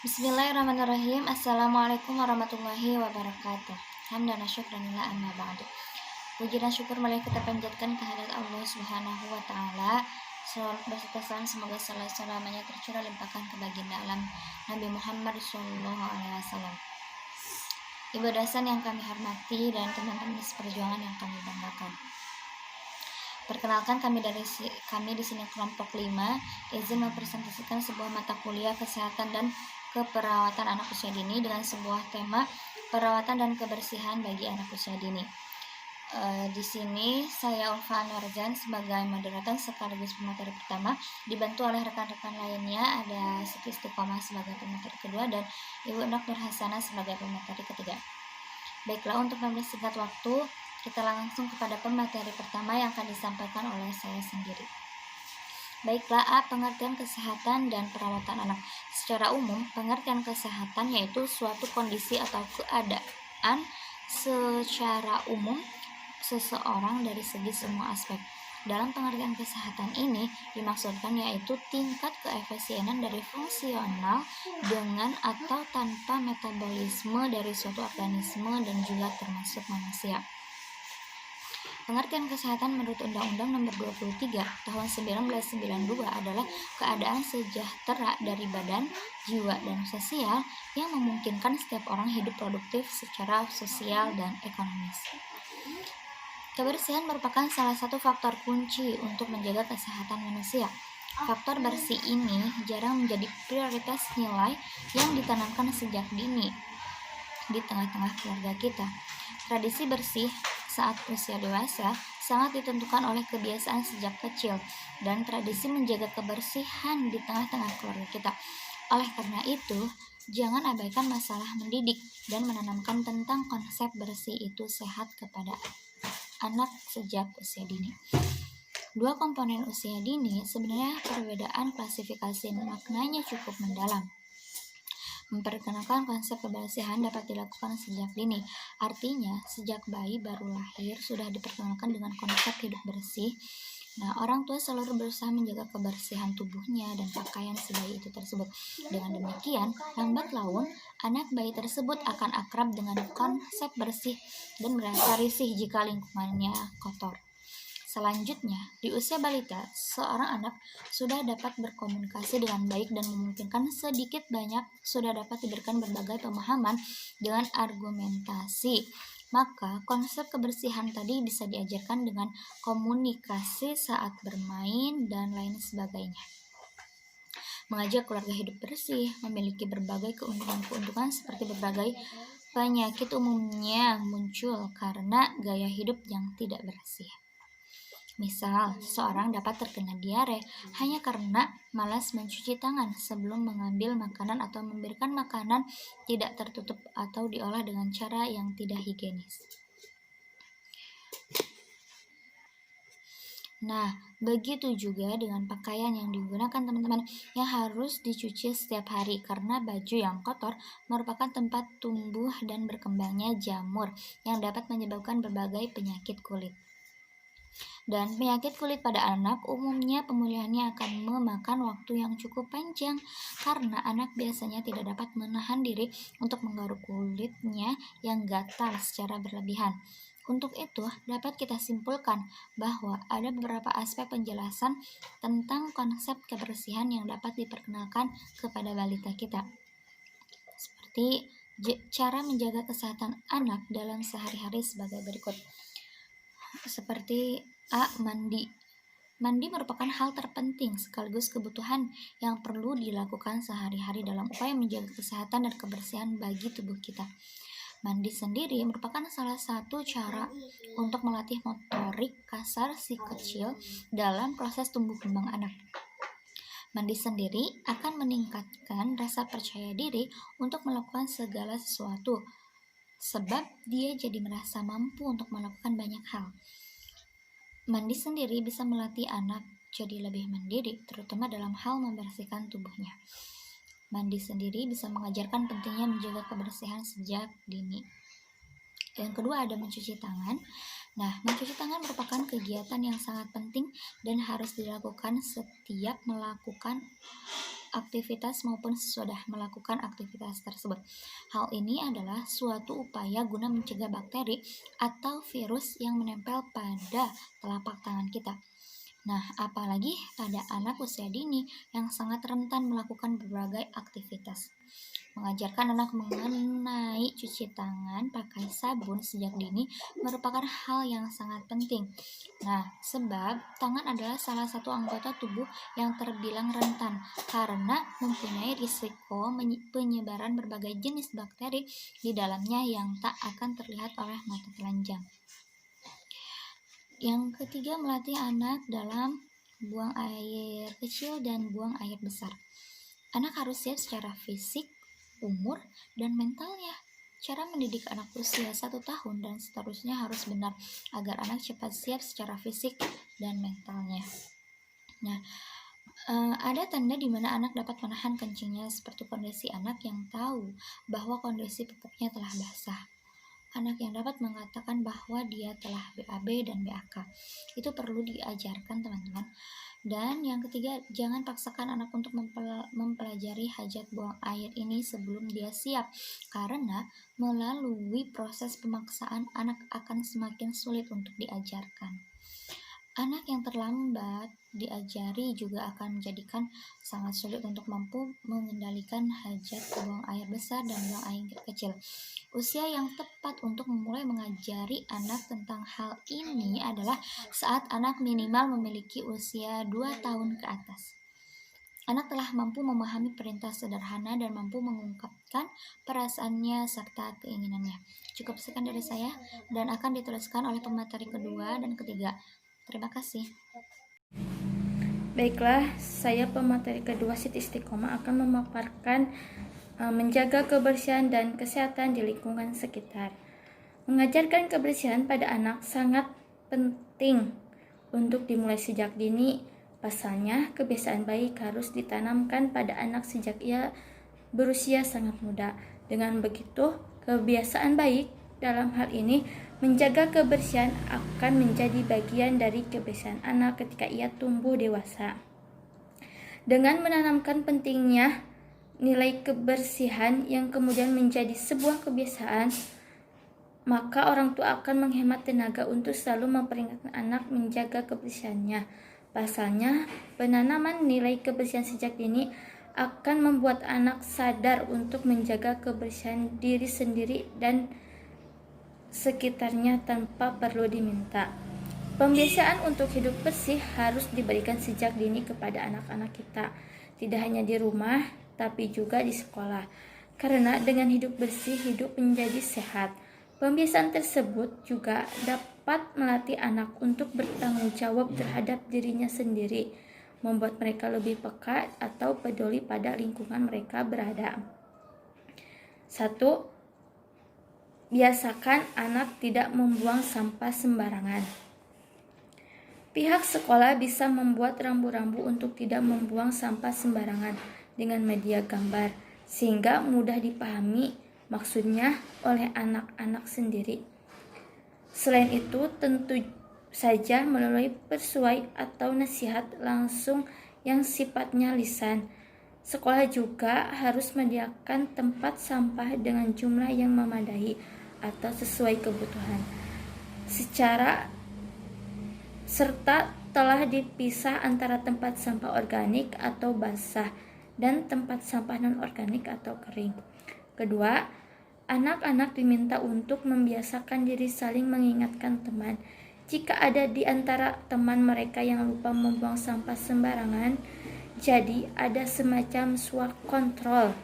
Bismillahirrahmanirrahim. Assalamualaikum warahmatullahi wabarakatuh. Hamdan wa syukran lillah amma ba'du. Puji dan syukur marilah kita panjatkan kehadirat Allah Subhanahu wa taala. Salawat berserta salam semoga selama-lamanya tercurah limpahkan ke baginda alam Nabi Muhammad sallallahu alaihi wasallam. Ibu dosen yang kami hormati dan teman-teman seperjuangan yang kami banggakan. Perkenalkan kami di sini kelompok 5 izin mempresentasikan sebuah mata kuliah kesehatan dan keperawatan anak usia dini dengan sebuah tema perawatan dan kebersihan bagi anak usia dini. Di sini saya Ulfa Anwarzan sebagai moderator sekaligus pemateri pertama, dibantu oleh rekan-rekan lainnya, ada Siti Istiqomah sebagai pemateri kedua dan Ibu Endok Nurhasana sebagai pemateri ketiga. Baiklah, untuk mempersingkat waktu, kita langsung kepada pemateri pertama yang akan disampaikan oleh saya sendiri. Baiklah, pengertian kesehatan dan perawatan anak. Secara umum, pengertian kesehatan yaitu suatu kondisi atau keadaan secara umum seseorang dari segi semua aspek. Dalam pengertian kesehatan ini dimaksudkan yaitu tingkat keefisienan dari fungsional dengan atau tanpa metabolisme dari suatu organisme dan juga termasuk manusia. Pengertian kesehatan menurut Undang-Undang Nomor 23 Tahun 1992 adalah keadaan sejahtera dari badan, jiwa, dan sosial yang memungkinkan setiap orang hidup produktif secara sosial dan ekonomis. Kebersihan merupakan salah satu faktor kunci untuk menjaga kesehatan manusia. Faktor bersih ini jarang menjadi prioritas nilai yang ditanamkan sejak dini di tengah-tengah keluarga kita. Tradisi bersih saat usia dewasa sangat ditentukan oleh kebiasaan sejak kecil dan tradisi menjaga kebersihan di tengah-tengah keluarga kita. Oleh karena itu, jangan abaikan masalah mendidik dan menanamkan tentang konsep bersih itu sehat kepada anak sejak usia dini. Dua komponen usia dini sebenarnya perbedaan klasifikasi maknanya cukup mendalam. Memperkenalkan konsep kebersihan dapat dilakukan sejak dini. Artinya, sejak bayi baru lahir sudah diperkenalkan dengan konsep hidup bersih. Nah, orang tua selalu berusaha menjaga kebersihan tubuhnya dan pakaian si bayi itu tersebut. Dengan demikian, lambat laun, anak bayi tersebut akan akrab dengan konsep bersih dan merasa risih jika lingkungannya kotor. Selanjutnya, di usia balita, seorang anak sudah dapat berkomunikasi dengan baik dan memungkinkan sedikit banyak sudah dapat diberikan berbagai pemahaman dengan argumentasi. Maka, konsep kebersihan tadi bisa diajarkan dengan komunikasi saat bermain dan lain sebagainya. Mengajak keluarga hidup bersih memiliki berbagai keuntungan-keuntungan seperti berbagai penyakit umumnya muncul karena gaya hidup yang tidak bersih. Misal, seseorang dapat terkena diare hanya karena malas mencuci tangan sebelum mengambil makanan atau memberikan makanan tidak tertutup atau diolah dengan cara yang tidak higienis. Nah, begitu juga dengan pakaian yang digunakan teman-teman yang harus dicuci setiap hari karena baju yang kotor merupakan tempat tumbuh dan berkembangnya jamur yang dapat menyebabkan berbagai penyakit kulit. Dan penyakit kulit pada anak umumnya pemulihannya akan memakan waktu yang cukup panjang karena anak biasanya tidak dapat menahan diri untuk menggaruk kulitnya yang gatal secara berlebihan. Untuk itu, dapat kita simpulkan bahwa ada beberapa aspek penjelasan tentang konsep kebersihan yang dapat diperkenalkan kepada balita kita. Seperti cara menjaga kesehatan anak dalam sehari-hari sebagai berikut. Seperti mandi. Mandi merupakan hal terpenting sekaligus kebutuhan yang perlu dilakukan sehari-hari dalam upaya menjaga kesehatan dan kebersihan bagi tubuh kita. Mandi sendiri merupakan salah satu cara untuk melatih motorik kasar si kecil dalam proses tumbuh kembang anak. Mandi sendiri akan meningkatkan rasa percaya diri untuk melakukan segala sesuatu, sebab dia jadi merasa mampu untuk melakukan banyak hal. Mandi sendiri bisa melatih anak jadi lebih mandiri, terutama dalam hal membersihkan tubuhnya. Mandi sendiri bisa mengajarkan pentingnya menjaga kebersihan sejak dini. Yang kedua ada mencuci tangan. Nah, mencuci tangan merupakan kegiatan yang sangat penting dan harus dilakukan setiap melakukan aktivitas maupun sesudah melakukan aktivitas tersebut. Hal ini adalah suatu upaya guna mencegah bakteri atau virus yang menempel pada telapak tangan kita. Nah, apalagi pada anak usia dini yang sangat rentan melakukan berbagai aktivitas. Mengajarkan anak mengenai cuci tangan pakai sabun sejak dini merupakan hal yang sangat penting. Nah, sebab tangan adalah salah satu anggota tubuh yang terbilang rentan karena mempunyai risiko penyebaran berbagai jenis bakteri di dalamnya yang tak akan terlihat oleh mata telanjang. Yang ketiga, melatih anak dalam buang air kecil dan buang air besar. Anak harus siap secara fisik, umur, dan mentalnya. Cara mendidik anak usia 1 tahun dan seterusnya harus benar agar anak cepat siap secara fisik dan mentalnya. Nah, ada tanda di mana anak dapat menahan kencingnya seperti kondisi anak yang tahu bahwa kondisi pupuknya telah basah. Anak yang dapat mengatakan bahwa dia telah BAB dan BAK. Itu perlu diajarkan, teman-teman. Dan yang ketiga, jangan paksakan anak untuk mempelajari hajat buang air ini sebelum dia siap, karena melalui proses pemaksaan anak akan semakin sulit untuk diajarkan. Anak yang terlambat diajari juga akan menjadikan sangat sulit untuk mampu mengendalikan hajat buang air besar dan buang air kecil. Usia yang tepat untuk memulai mengajari anak tentang hal ini adalah saat anak minimal memiliki usia 2 tahun ke atas. Anak telah mampu memahami perintah sederhana dan mampu mengungkapkan perasaannya serta keinginannya. Cukup sekian dari saya dan akan diteruskan oleh pemateri kedua dan ketiga. Terima kasih. Baiklah, saya pemateri kedua Siti Istiqomah akan memaparkan menjaga kebersihan dan kesehatan di lingkungan sekitar. Mengajarkan kebersihan pada anak sangat penting untuk dimulai sejak dini. Pasalnya, kebiasaan baik harus ditanamkan pada anak sejak ia berusia sangat muda. Dengan begitu, kebiasaan baik dalam hal ini menjaga kebersihan akan menjadi bagian dari kebiasaan anak ketika ia tumbuh dewasa. Dengan menanamkan pentingnya nilai kebersihan yang kemudian menjadi sebuah kebiasaan, maka orang tua akan menghemat tenaga untuk selalu memperingatkan anak menjaga kebersihannya. Pasalnya, penanaman nilai kebersihan sejak dini akan membuat anak sadar untuk menjaga kebersihan diri sendiri dan sekitarnya tanpa perlu diminta. Pembiasaan untuk hidup bersih harus diberikan sejak dini kepada anak-anak kita, tidak hanya di rumah, tapi juga di sekolah. Karena dengan hidup bersih, hidup menjadi sehat. Pembiasaan tersebut juga dapat melatih anak untuk bertanggung jawab terhadap dirinya sendiri, membuat mereka lebih peka atau peduli pada lingkungan mereka berada. 1. Biasakan anak tidak membuang sampah sembarangan. Pihak sekolah bisa membuat rambu-rambu untuk tidak membuang sampah sembarangan dengan media gambar, sehingga mudah dipahami maksudnya oleh anak-anak sendiri. Selain itu, tentu saja melalui persuai atau nasihat langsung yang sifatnya lisan. Sekolah juga harus menyediakan tempat sampah dengan jumlah yang memadai atau sesuai kebutuhan. Serta telah dipisah antara tempat sampah organik atau basah dan tempat sampah non-organik atau kering. Kedua, anak-anak diminta untuk membiasakan diri saling mengingatkan teman. Jika ada di antara teman mereka yang lupa membuang sampah sembarangan, jadi ada semacam swak kontrol,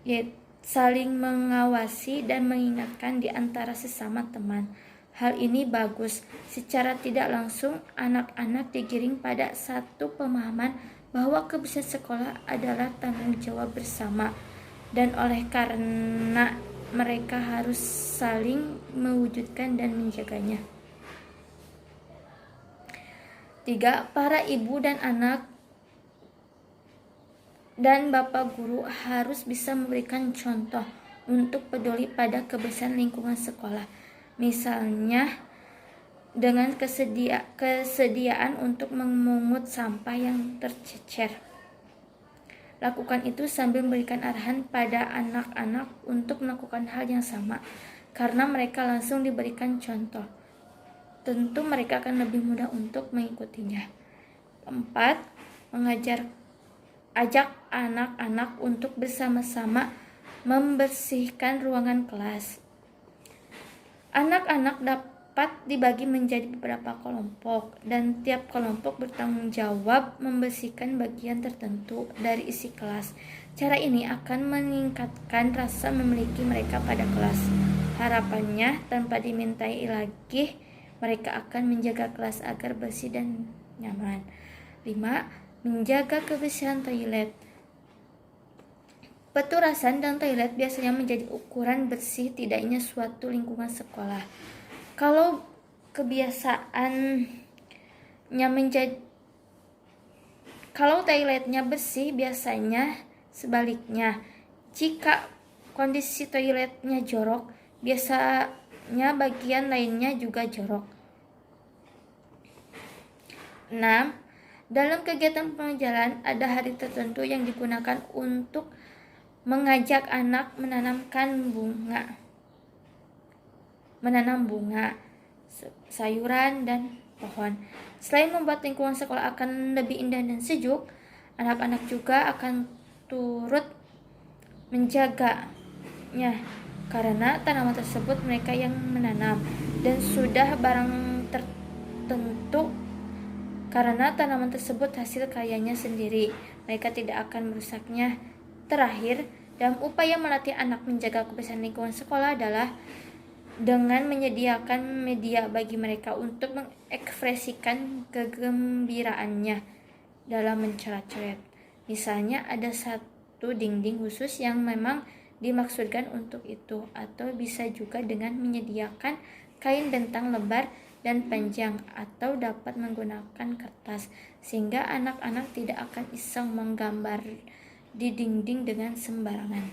yaitu saling mengawasi dan mengingatkan di antara sesama teman. Hal ini bagus. Secara tidak langsung, anak-anak digiring pada satu pemahaman bahwa kebersihan sekolah adalah tanggung jawab bersama, dan oleh karena mereka harus saling mewujudkan dan menjaganya. 3. Para ibu dan anak dan bapak guru harus bisa memberikan contoh untuk peduli pada kebersihan lingkungan sekolah. Misalnya dengan kesediaan untuk memungut sampah yang tercecer. Lakukan itu sambil memberikan arahan pada anak-anak untuk melakukan hal yang sama, karena mereka langsung diberikan contoh. Tentu mereka akan lebih mudah untuk mengikutinya. 4. Ajak anak-anak untuk bersama-sama membersihkan ruangan kelas. Anak-anak dapat dibagi menjadi beberapa kelompok, dan tiap kelompok bertanggung jawab membersihkan bagian tertentu dari isi kelas. Cara ini akan meningkatkan rasa memiliki mereka pada kelas. Harapannya, tanpa dimintai lagi, mereka akan menjaga kelas agar bersih dan nyaman. 5. Menjaga kebersihan toilet. Peturasan dan toilet biasanya menjadi ukuran bersih tidaknya suatu lingkungan sekolah. Kalau toiletnya bersih, biasanya sebaliknya. Jika kondisi toiletnya jorok, biasanya bagian lainnya juga jorok. 6. Dalam kegiatan pembelajaran, ada hari tertentu yang digunakan untuk mengajak anak menanam bunga, sayuran, dan pohon. Selain membuat lingkungan sekolah akan lebih indah dan sejuk, anak-anak juga akan turut menjaganya, karena tanaman tersebut mereka yang menanam, dan sudah barang tertentu. Karena tanaman tersebut hasil karyanya sendiri, mereka tidak akan merusaknya. Terakhir, dalam upaya melatih anak menjaga kebersihan lingkungan sekolah adalah dengan menyediakan media bagi mereka untuk mengekspresikan kegembiraannya dalam mencoret-coret. Misalnya ada satu dinding khusus yang memang dimaksudkan untuk itu, atau bisa juga dengan menyediakan kain bentang lebar dan panjang, atau dapat menggunakan kertas, sehingga anak-anak tidak akan iseng menggambar di dinding dengan sembarangan.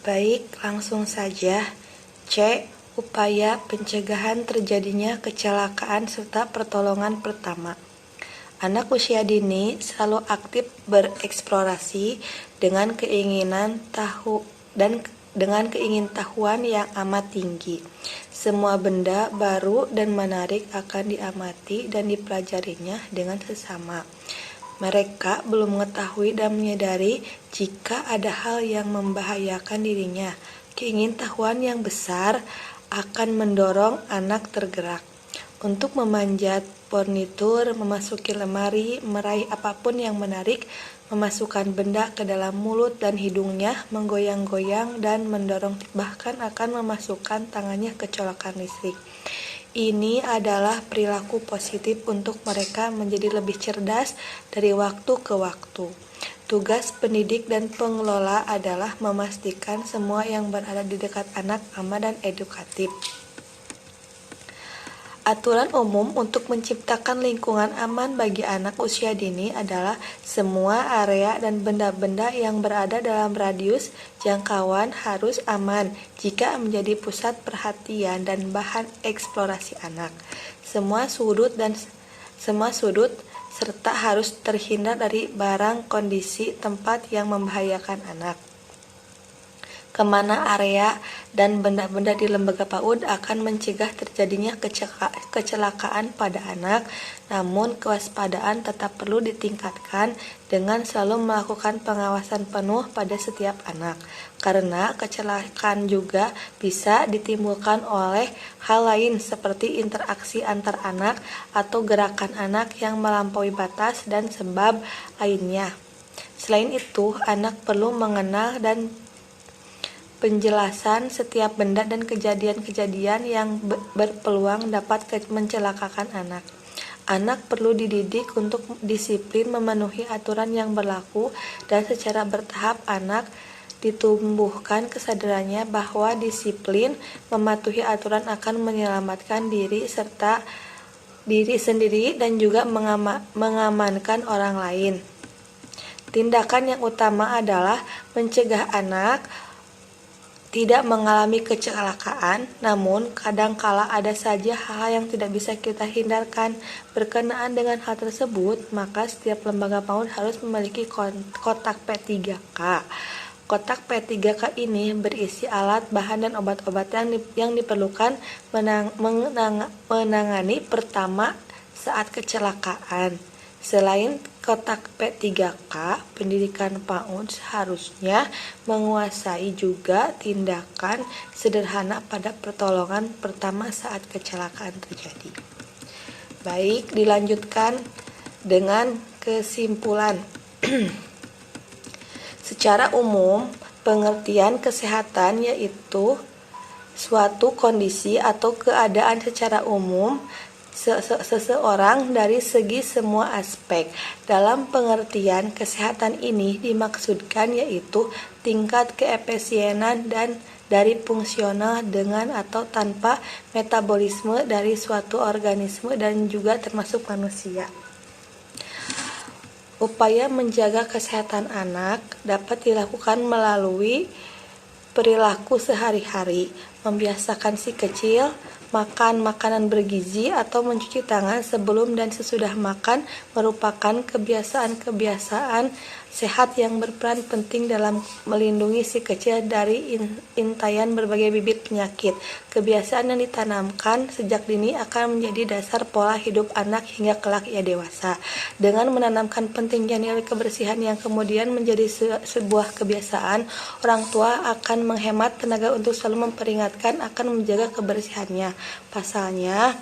Baik, langsung saja. C. Upaya pencegahan terjadinya kecelakaan serta pertolongan pertama. Anak usia dini selalu aktif bereksplorasi dengan keingintahuan yang amat tinggi. Semua benda baru dan menarik akan diamati dan dipelajarinya dengan sesama. Mereka belum mengetahui dan menyadari jika ada hal yang membahayakan dirinya. Keingintahuan yang besar akan mendorong anak tergerak untuk memanjat furnitur, memasuki lemari, meraih apapun yang menarik, memasukkan benda ke dalam mulut dan hidungnya, menggoyang-goyang dan mendorong, bahkan akan memasukkan tangannya ke colokan listrik. Ini adalah perilaku positif untuk mereka menjadi lebih cerdas dari waktu ke waktu. Tugas pendidik dan pengelola adalah memastikan semua yang berada di dekat anak aman dan edukatif. Aturan umum untuk menciptakan lingkungan aman bagi anak usia dini adalah semua area dan benda-benda yang berada dalam radius jangkauan harus aman jika menjadi pusat perhatian dan bahan eksplorasi anak. Semua sudut serta harus terhindar dari barang, kondisi, tempat yang membahayakan anak. Kemana area dan benda-benda di lembaga PAUD akan mencegah terjadinya kecelakaan pada anak, namun kewaspadaan tetap perlu ditingkatkan dengan selalu melakukan pengawasan penuh pada setiap anak, karena kecelakaan juga bisa ditimbulkan oleh hal lain seperti interaksi antar anak atau gerakan anak yang melampaui batas dan sebab lainnya. Selain itu, anak perlu mengenal dan penjelasan setiap benda dan kejadian-kejadian yang berpeluang dapat mencelakakan anak. Anak perlu dididik untuk disiplin memenuhi aturan yang berlaku, dan secara bertahap anak ditumbuhkan kesadarannya bahwa disiplin mematuhi aturan akan menyelamatkan diri sendiri dan juga mengamankan orang lain. Tindakan yang utama adalah mencegah anak tidak mengalami kecelakaan, namun kadangkala ada saja hal yang tidak bisa kita hindarkan. Berkenaan dengan hal tersebut, maka setiap lembaga PAUD harus memiliki kotak P3K. Kotak P3K ini berisi alat, bahan, dan obat-obatan yang diperlukan menangani pertama saat kecelakaan. Selain kotak P3K, pendidikan PAUD seharusnya menguasai juga tindakan sederhana pada pertolongan pertama saat kecelakaan terjadi. Baik, dilanjutkan dengan kesimpulan. Secara umum, pengertian kesehatan yaitu suatu kondisi atau keadaan secara umum seseorang dari segi semua aspek. Dalam pengertian kesehatan ini dimaksudkan yaitu tingkat keefisienan dan dari fungsional dengan atau tanpa metabolisme dari suatu organisme dan juga termasuk manusia. Upaya menjaga kesehatan anak dapat dilakukan melalui perilaku sehari-hari, membiasakan si kecil makan makanan bergizi atau mencuci tangan sebelum dan sesudah makan merupakan kebiasaan-kebiasaan sehat yang berperan penting dalam melindungi si kecil dari intaian berbagai bibit penyakit. Kebiasaan yang ditanamkan sejak dini akan menjadi dasar pola hidup anak hingga kelak ia dewasa. Dengan menanamkan pentingnya nilai kebersihan yang kemudian menjadi sebuah kebiasaan, orang tua akan menghemat tenaga untuk selalu memperingatkan akan menjaga kebersihannya. Pasalnya,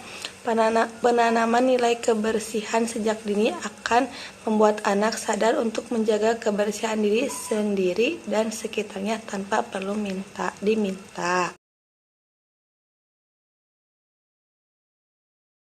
penanaman nilai kebersihan sejak dini akan membuat anak sadar untuk menjaga kebersihan diri sendiri dan sekitarnya tanpa perlu diminta.